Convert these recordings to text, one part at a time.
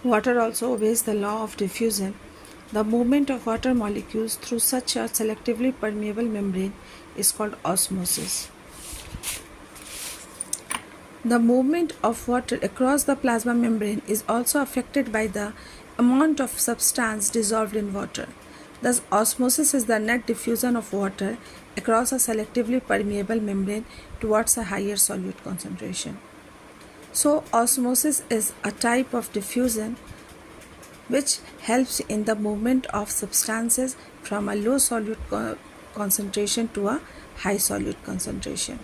Water also obeys the law of diffusion. The movement of water molecules through such a selectively permeable membrane is called osmosis. The movement of water across the plasma membrane is also affected by the amount of substance dissolved in water. Thus, osmosis is the net diffusion of water across a selectively permeable membrane towards a higher solute concentration. So, osmosis is a type of diffusion which helps in the movement of substances from a low solute concentration to a high solute concentration.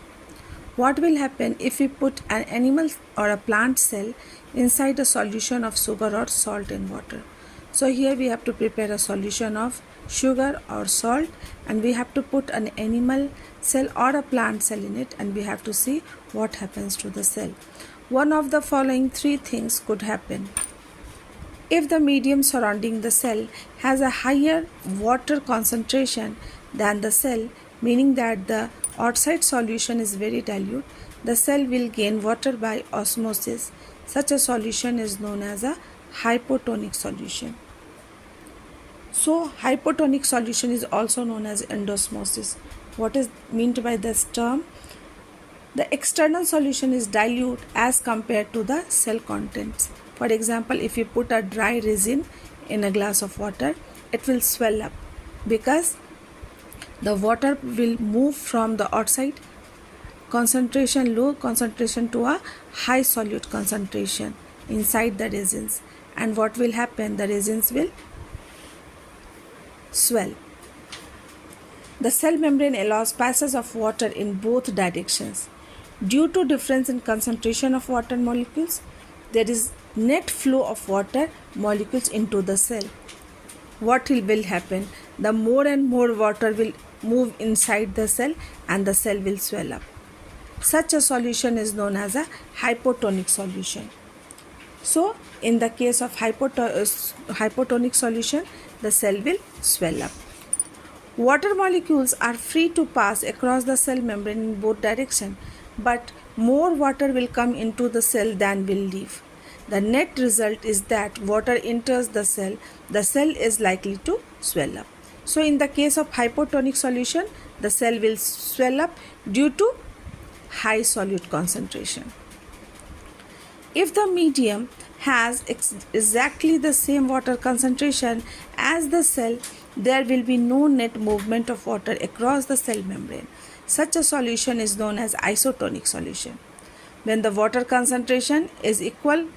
What will happen if we put an animal or a plant cell inside a solution of sugar or salt in water? So here we have to prepare a solution of sugar or salt, and we have to put an animal cell or a plant cell in it, and we have to see what happens to the cell. One of the following three things could happen. If the medium surrounding the cell has a higher water concentration than the cell, meaning that the outside solution is very dilute, the cell will gain water by osmosis. Such a solution is known as a hypotonic solution. So, hypotonic solution is also known as endosmosis. What is meant by this term? The external solution is dilute as compared to the cell contents. For example, if you put a dry resin in a glass of water, it will swell up because the water will move from the outside concentration, low concentration, to a high solute concentration inside the resins. And what will happen? The resins will swell. The cell membrane allows passage of water in both directions. Due to difference in concentration of water molecules, there is net flow of water molecules into the cell. What will happen? The more and more water will move inside the cell and the cell will swell up. Such a solution is known as a hypotonic solution. So, in the case of hypotonic solution, the cell will swell up. Water molecules are free to pass across the cell membrane in both directions, but more water will come into the cell than will leave. The net result is that water enters the cell is likely to swell up. So, in the case of hypotonic solution, the cell will swell up due to high solute concentration. If the medium has exactly the same water concentration as the cell, there will be no net movement of water across the cell membrane. Such a solution is known as isotonic solution. When the water concentration is equal